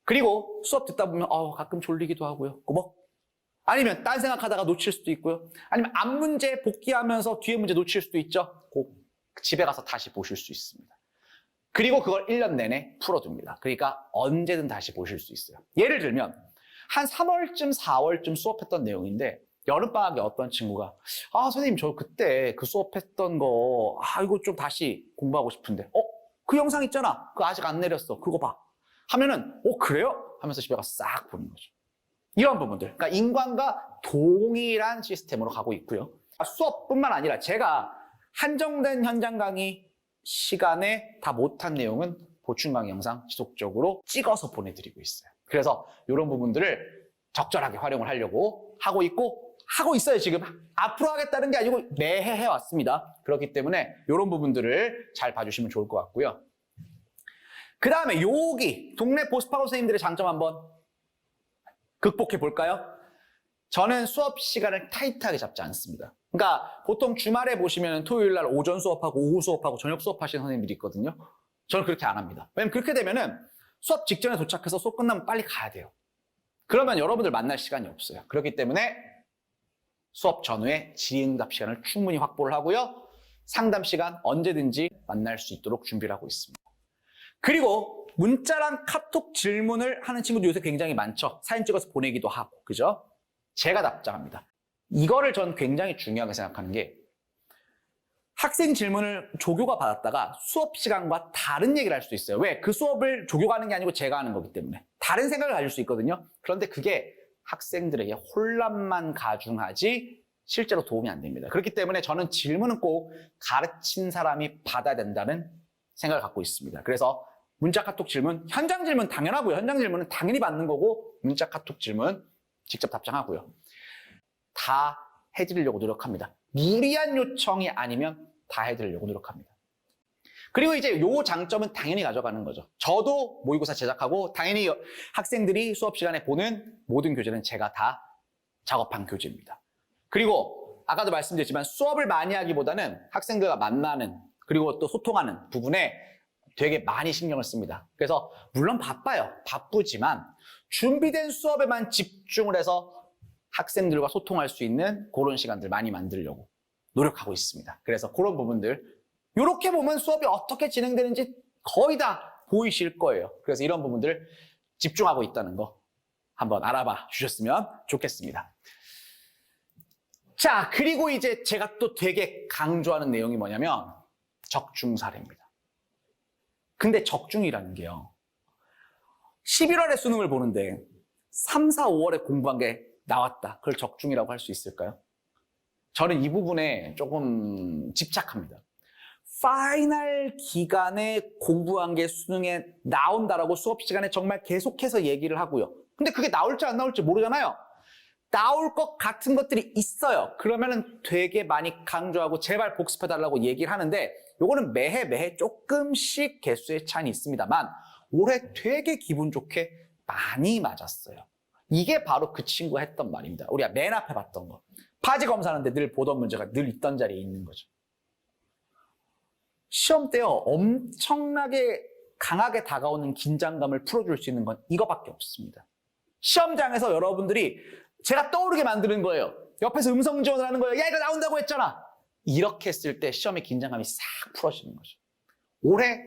그리고 수업 듣다 보면 가끔 졸리기도 하고요. 아니면 딴 생각하다가 놓칠 수도 있고요. 아니면 앞 문제 복기하면서 뒤에 문제 놓칠 수도 있죠. 집에 가서 다시 보실 수 있습니다. 그리고 그걸 1년 내내 풀어둡니다. 그러니까 언제든 다시 보실 수 있어요. 예를 들면 한 3월쯤 4월쯤 수업했던 내용인데 여름방학에 어떤 친구가 선생님 저 그때 그 수업했던 거 이거 좀 다시 공부하고 싶은데 그 영상 있잖아. 그거 아직 안 내렸어. 그거 봐. 하면은 그래요? 하면서 집에 가서 싹 보는 거죠. 이런 부분들. 그러니까 인강과 동일한 시스템으로 가고 있고요. 수업뿐만 아니라 제가 한정된 현장 강의 시간에 다 못한 내용은 보충 강의 영상 지속적으로 찍어서 보내드리고 있어요. 그래서 이런 부분들을 적절하게 활용을 하려고 하고 있어요. 지금 앞으로 하겠다는 게 아니고 매해 해왔습니다. 그렇기 때문에 이런 부분들을 잘 봐주시면 좋을 것 같고요. 그 다음에 여기 동네 보스파고 선생님들의 장점 한번 극복해 볼까요? 저는 수업 시간을 타이트하게 잡지 않습니다. 그러니까 보통 주말에 보시면 토요일 날 오전 수업하고 오후 수업하고 저녁 수업하시는 선생님들이 있거든요. 저는 그렇게 안 합니다. 왜냐면 그렇게 되면은 수업 직전에 도착해서 수업 끝나면 빨리 가야 돼요. 그러면 여러분들 만날 시간이 없어요. 그렇기 때문에 수업 전후에 질의응답 시간을 충분히 확보를 하고요. 상담 시간 언제든지 만날 수 있도록 준비를 하고 있습니다. 그리고 문자랑 카톡 질문을 하는 친구도 요새 굉장히 많죠. 사진 찍어서 보내기도 하고, 그죠? 제가 답장합니다. 이거를 전 굉장히 중요하게 생각하는 게 학생 질문을 조교가 받았다가 수업 시간과 다른 얘기를 할 수도 있어요. 왜? 그 수업을 조교가 하는 게 아니고 제가 하는 거기 때문에. 다른 생각을 가질 수 있거든요. 그런데 그게 학생들에게 혼란만 가중하지 실제로 도움이 안 됩니다. 그렇기 때문에 저는 질문은 꼭 가르친 사람이 받아야 된다는 생각을 갖고 있습니다. 그래서 문자 카톡 질문, 현장 질문 당연하고요. 현장 질문은 당연히 받는 거고 문자 카톡 질문 직접 답장하고요. 다 해드리려고 노력합니다. 무리한 요청이 아니면 다 해드리려고 노력합니다. 그리고 이제 요 장점은 당연히 가져가는 거죠. 저도 모의고사 제작하고 당연히 학생들이 수업 시간에 보는 모든 교재는 제가 다 작업한 교재입니다. 그리고 아까도 말씀드렸지만 수업을 많이 하기보다는 학생들과 만나는 그리고 또 소통하는 부분에 되게 많이 신경을 씁니다. 그래서 물론 바빠요. 바쁘지만 준비된 수업에만 집중을 해서 학생들과 소통할 수 있는 그런 시간들 많이 만들려고 노력하고 있습니다. 그래서 그런 부분들 이렇게 보면 수업이 어떻게 진행되는지 거의 다 보이실 거예요. 그래서 이런 부분들 집중하고 있다는 거 한번 알아봐 주셨으면 좋겠습니다. 자, 그리고 이제 제가 또 되게 강조하는 내용이 뭐냐면 적중사례입니다. 근데 적중이라는 게요. 11월에 수능을 보는데 3, 4, 5월에 공부한 게 나왔다. 그걸 적중이라고 할 수 있을까요? 저는 이 부분에 조금 집착합니다. 파이널 기간에 공부한 게 수능에 나온다라고 수업 시간에 정말 계속해서 얘기를 하고요. 근데 그게 나올지 안 나올지 모르잖아요. 나올 것 같은 것들이 있어요. 그러면은 되게 많이 강조하고 제발 복습해달라고 얘기를 하는데 요거는 매해 조금씩 개수의 차이는 있습니다만 올해 되게 기분 좋게 많이 맞았어요. 이게 바로 그 친구가 했던 말입니다. 우리가 맨 앞에 봤던 거. 파지 검사하는데 늘 보던 문제가 늘 있던 자리에 있는 거죠. 시험 때요, 엄청나게 강하게 다가오는 긴장감을 풀어줄 수 있는 건 이거밖에 없습니다. 시험장에서 여러분들이 제가 떠오르게 만드는 거예요. 옆에서 음성 지원을 하는 거예요. 야, 이거 나온다고 했잖아. 이렇게 했을 때 시험의 긴장감이 싹 풀어지는 거죠. 올해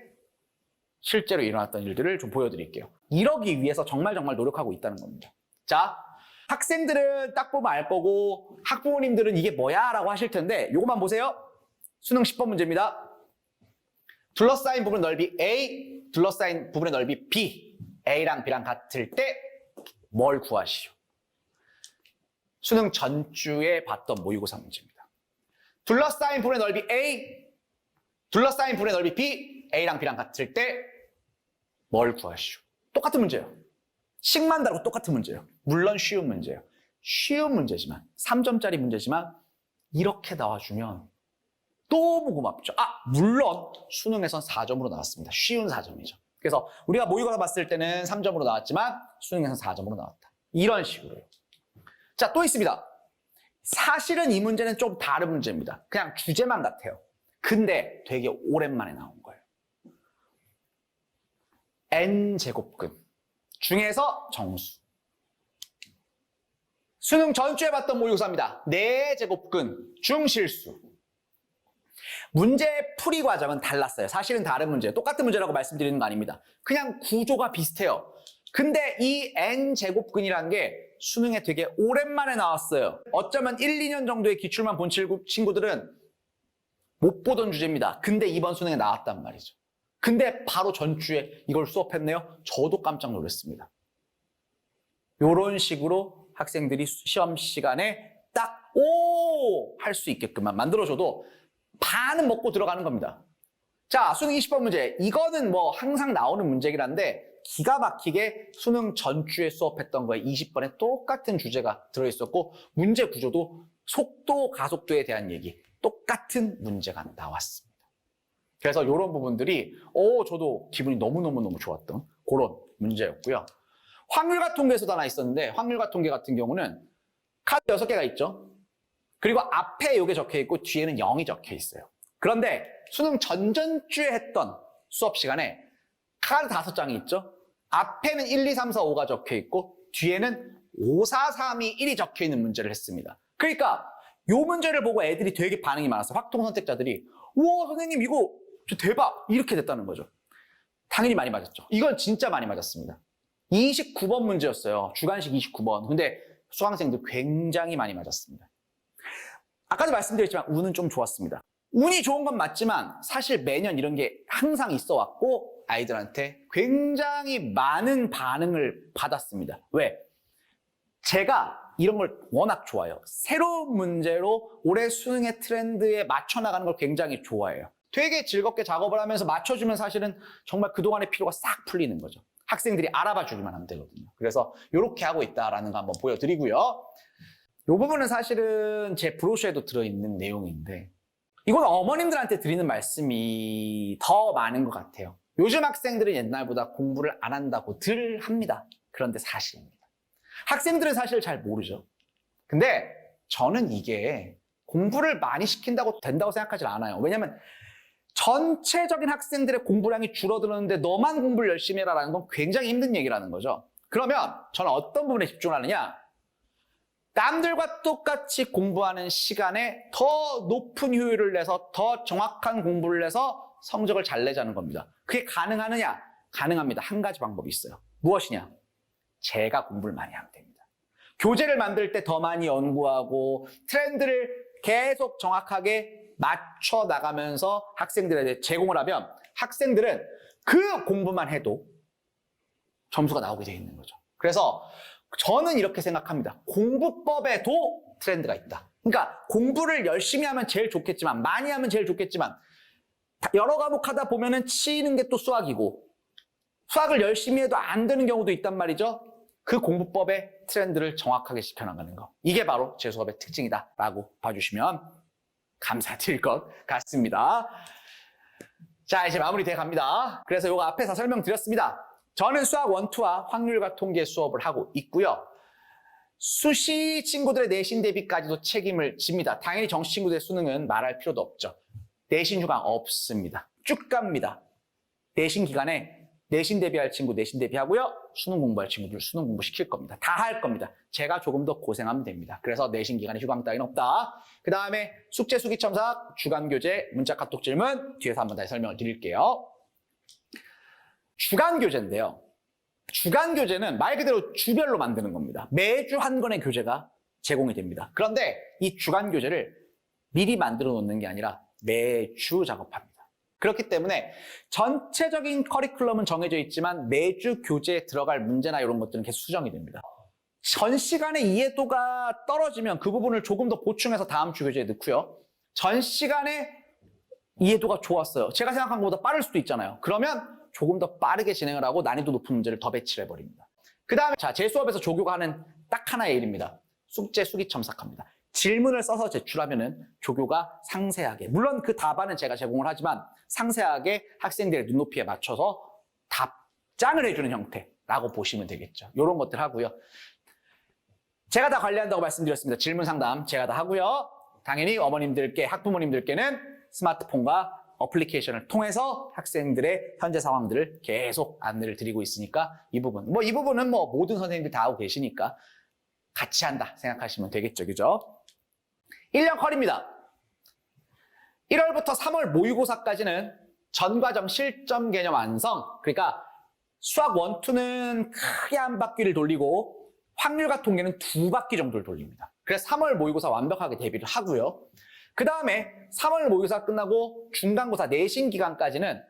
실제로 일어났던 일들을 좀 보여드릴게요. 이러기 위해서 정말 노력하고 있다는 겁니다. 자, 학생들은 딱 보면 알 거고 학부모님들은 이게 뭐야? 라고 하실 텐데 이것만 보세요. 수능 10번 문제입니다. 둘러싸인 부분의 넓이 A, 둘러싸인 부분의 넓이 B. A랑 B랑 같을 때 뭘 구하시오? 수능 전주에 봤던 모의고사 문제입니다. 둘러싸인 부분의 넓이 A, 둘러싸인 부분의 넓이 B, A랑 B랑 같을 때 뭘 구하시오? 똑같은 문제예요. 식만 다르고 똑같은 문제예요. 물론 쉬운 문제예요. 쉬운 문제지만 3점짜리 문제지만 이렇게 나와주면 너무 고맙죠. 물론 수능에선 4점으로 나왔습니다. 쉬운 4점이죠. 그래서 우리가 모의고사 봤을 때는 3점으로 나왔지만 수능에선 4점으로 나왔다. 이런 식으로요. 자, 또 있습니다. 사실은 이 문제는 좀 다른 문제입니다. 그냥 주제만 같아요. 근데 되게 오랜만에 나온 거예요. n제곱근 중에서 정수. 수능 전주에 봤던 모의고사입니다. 4제곱근 중실수. 문제 풀이 과정은 달랐어요. 사실은 다른 문제예요. 똑같은 문제라고 말씀드리는 거 아닙니다. 그냥 구조가 비슷해요. 근데 이 n제곱근이라는 게 수능에 되게 오랜만에 나왔어요. 어쩌면 1, 2년 정도의 기출만 본 친구들은 못 보던 주제입니다. 근데 이번 수능에 나왔단 말이죠. 근데 바로 전주에 이걸 수업했네요. 저도 깜짝 놀랐습니다. 이런 식으로 학생들이 시험 시간에 딱 할 수 있게끔만 만들어줘도 반은 먹고 들어가는 겁니다. 자, 수능 20번 문제. 이거는 뭐 항상 나오는 문제긴 한데 기가 막히게 수능 전주에 수업했던 거에 20번에 똑같은 주제가 들어있었고 문제 구조도 속도, 가속도에 대한 얘기 똑같은 문제가 나왔습니다. 그래서 이런 부분들이 저도 기분이 너무너무 좋았던 그런 문제였고요. 확률과 통계에서도 하나 있었는데 확률과 통계 같은 경우는 카드 6개가 있죠. 그리고 앞에 이게 적혀있고 뒤에는 0이 적혀있어요. 그런데 수능 전전주에 했던 수업 시간에 카드 5장이 있죠. 앞에는 1, 2, 3, 4, 5가 적혀있고 뒤에는 5, 4, 3, 2, 1이 적혀있는 문제를 했습니다. 그러니까 이 문제를 보고 애들이 되게 반응이 많았어요. 확통 선택자들이 우와 선생님 이거 대박 이렇게 됐다는 거죠. 당연히 많이 맞았죠. 이건 진짜 많이 맞았습니다. 29번 문제였어요. 주관식 29번. 근데 수강생들 굉장히 많이 맞았습니다. 아까도 말씀드렸지만 운은 좀 좋았습니다. 운이 좋은 건 맞지만 사실 매년 이런 게 항상 있어 왔고 아이들한테 굉장히 많은 반응을 받았습니다. 왜? 제가 이런 걸 워낙 좋아해요. 새로운 문제로 올해 수능의 트렌드에 맞춰 나가는 걸 굉장히 좋아해요. 되게 즐겁게 작업을 하면서 맞춰주면 사실은 정말 그동안의 피로가 싹 풀리는 거죠. 학생들이 알아봐 주기만 하면 되거든요. 그래서 이렇게 하고 있다라는 거 한번 보여드리고요. 이 부분은 사실은 제 브로셔에도 들어있는 내용인데 이건 어머님들한테 드리는 말씀이 더 많은 것 같아요. 요즘 학생들은 옛날보다 공부를 안 한다고들 합니다. 그런데 사실입니다. 학생들은 사실 잘 모르죠. 근데 저는 이게 공부를 많이 시킨다고 된다고 생각하지 않아요. 왜냐하면 전체적인 학생들의 공부량이 줄어드는데 너만 공부를 열심히 해라라는 건 굉장히 힘든 얘기라는 거죠. 그러면 저는 어떤 부분에 집중을 하느냐? 남들과 똑같이 공부하는 시간에 더 높은 효율을 내서 더 정확한 공부를 내서 성적을 잘 내자는 겁니다. 그게 가능하느냐? 가능합니다. 한 가지 방법이 있어요. 무엇이냐? 제가 공부를 많이 하면 됩니다. 교재를 만들 때 더 많이 연구하고 트렌드를 계속 정확하게 맞춰 나가면서 학생들에게 제공을 하면 학생들은 그 공부만 해도 점수가 나오게 되어 있는 거죠. 그래서 저는 이렇게 생각합니다. 공부법에도 트렌드가 있다. 그러니까 공부를 열심히 하면 제일 좋겠지만, 많이 하면 제일 좋겠지만, 여러 과목 하다 보면은 치이는 게 또 수학이고, 수학을 열심히 해도 안 되는 경우도 있단 말이죠. 그 공부법의 트렌드를 정확하게 지켜나가는 거. 이게 바로 제 수업의 특징이다라고 봐주시면 감사드릴 것 같습니다. 자, 이제 마무리돼 갑니다. 그래서 이거 앞에서 설명드렸습니다. 저는 수학 1, 2와 확률과 통계 수업을 하고 있고요. 수시 친구들의 내신 대비까지도 책임을 집니다. 당연히 정시 친구들의 수능은 말할 필요도 없죠. 내신 휴강 없습니다. 쭉 갑니다. 내신 기간에 내신 대비할 친구 내신 대비하고요. 수능 공부할 친구들 수능 공부 시킬 겁니다. 다 할 겁니다. 제가 조금 더 고생하면 됩니다. 그래서 내신 기간에 휴강 따위는 없다. 그 다음에 숙제 수기 첨삭, 주간 교재, 문자 카톡 질문 뒤에서 한번 다시 설명을 드릴게요. 주간 교재인데요. 주간 교재는 말 그대로 주별로 만드는 겁니다. 매주 한 권의 교재가 제공이 됩니다. 그런데 이 주간 교재를 미리 만들어 놓는 게 아니라 매주 작업합니다. 그렇기 때문에 전체적인 커리큘럼은 정해져 있지만 매주 교재에 들어갈 문제나 이런 것들은 계속 수정이 됩니다. 전 시간에 이해도가 떨어지면 그 부분을 조금 더 보충해서 다음 주 교재에 넣고요. 전 시간에 이해도가 좋았어요. 제가 생각한 것보다 빠를 수도 있잖아요. 그러면 조금 더 빠르게 진행을 하고 난이도 높은 문제를 더 배치를 해버립니다. 그 다음에 제 수업에서 조교가 하는 딱 하나의 일입니다. 숙제 수기 첨삭합니다. 질문을 써서 제출하면은 조교가 상세하게, 물론 그 답안은 제가 제공을 하지만 상세하게 학생들의 눈높이에 맞춰서 답장을 해주는 형태라고 보시면 되겠죠. 이런 것들 하고요. 제가 다 관리한다고 말씀드렸습니다. 질문 상담 제가 다 하고요. 당연히 어머님들께, 학부모님들께는 스마트폰과 어플리케이션을 통해서 학생들의 현재 상황들을 계속 안내를 드리고 있으니까 이 부분은 모든 선생님들 다 하고 계시니까 같이 한다 생각하시면 되겠죠. 그죠? 1년 컬입니다. 1월부터 3월 모의고사까지는 전과점 실점 개념 완성. 그러니까 수학 1, 2는 크게 한 바퀴를 돌리고 확률과 통계는 2바퀴 정도를 돌립니다. 그래서 3월 모의고사 완벽하게 대비를 하고요. 그 다음에 3월 모의고사 끝나고 중간고사 내신 기간까지는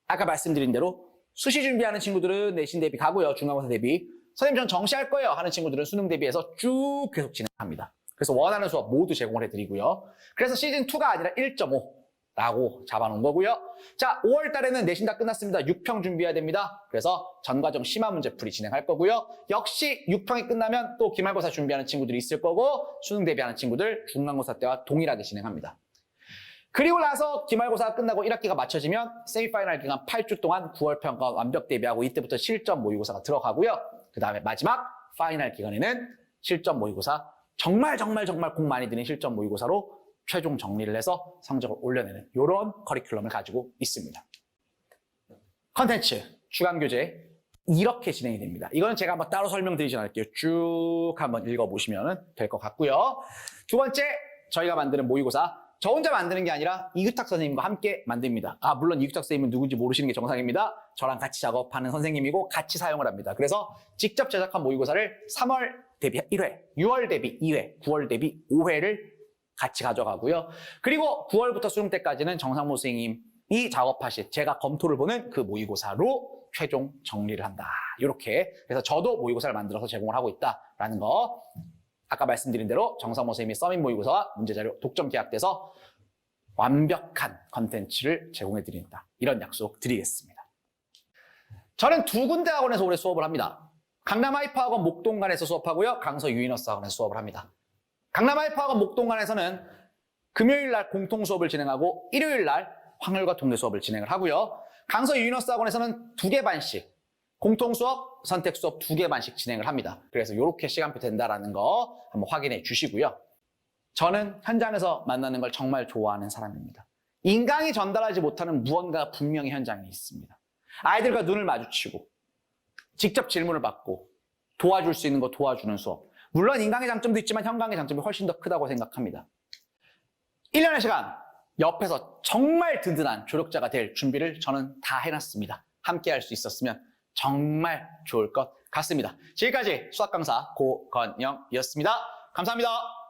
아까 말씀드린 대로 수시 준비하는 친구들은 내신 대비 가고요. 중간고사 대비. 선생님 전 정시할 거예요 하는 친구들은 수능 대비해서 쭉 계속 진행합니다. 그래서 원하는 수업 모두 제공을 해드리고요. 그래서 시즌2가 아니라 1.5라고 잡아놓은 거고요. 자, 5월 달에는 내신 다 끝났습니다. 6평 준비해야 됩니다. 그래서 전과점 심화 문제풀이 진행할 거고요. 역시 6평이 끝나면 또 기말고사 준비하는 친구들이 있을 거고 수능 대비하는 친구들 중간고사 때와 동일하게 진행합니다. 그리고 나서 기말고사가 끝나고 1학기가 맞춰지면 세미파이널 기간 8주 동안 9월 평가 완벽 대비하고 이때부터 실전 모의고사가 들어가고요. 그 다음에 마지막 파이널 기간에는 실전 모의고사 정말 공 많이 드는 실전 모의고사로 최종 정리를 해서 성적을 올려내는 이런 커리큘럼을 가지고 있습니다. 컨텐츠, 주간교재 이렇게 진행이 됩니다. 이거는 제가 한번 따로 설명드리진 않을게요. 쭉 한번 읽어보시면 될 것 같고요. 두 번째, 저희가 만드는 모의고사. 저 혼자 만드는 게 아니라 이규탁 선생님과 함께 만듭니다. 물론 이규탁 선생님은 누군지 모르시는 게 정상입니다. 저랑 같이 작업하는 선생님이고 같이 사용을 합니다. 그래서 직접 제작한 모의고사를 3월 대비 1회, 6월 대비 2회, 9월 대비 5회를 같이 가져가고요. 그리고 9월부터 수능 때까지는 정상모 선생님이 작업하신 제가 검토를 보는 그 모의고사로 최종 정리를 한다. 이렇게. 그래서 저도 모의고사를 만들어서 제공을 하고 있다라는 거. 아까 말씀드린 대로 정상모 선생님이 서민 모의고사와 문제자료 독점 계약돼서 완벽한 컨텐츠를 제공해드린다. 이런 약속 드리겠습니다. 저는 두 군데 학원에서 올해 수업을 합니다. 강남 하이퍼학원 목동관에서 수업하고요. 강서 유이너스 학원에서 수업을 합니다. 강남 하이퍼학원 목동관에서는 금요일 날 공통 수업을 진행하고 일요일 날 확률과 통계 수업을 진행을 하고요. 강서 유니너스 학원에서는 2개 반씩 공통 수업, 선택 수업 2개 반씩 진행을 합니다. 그래서 이렇게 시간표 된다라는 거 한번 확인해 주시고요. 저는 현장에서 만나는 걸 정말 좋아하는 사람입니다. 인강이 전달하지 못하는 무언가 분명히 현장에 있습니다. 아이들과 눈을 마주치고 직접 질문을 받고 도와줄 수 있는 거 도와주는 수업. 물론 인강의 장점도 있지만 현강의 장점이 훨씬 더 크다고 생각합니다. 1년의 시간 옆에서 정말 든든한 조력자가 될 준비를 저는 다 해놨습니다. 함께 할 수 있었으면 정말 좋을 것 같습니다. 지금까지 수학 강사 고건영이었습니다. 감사합니다.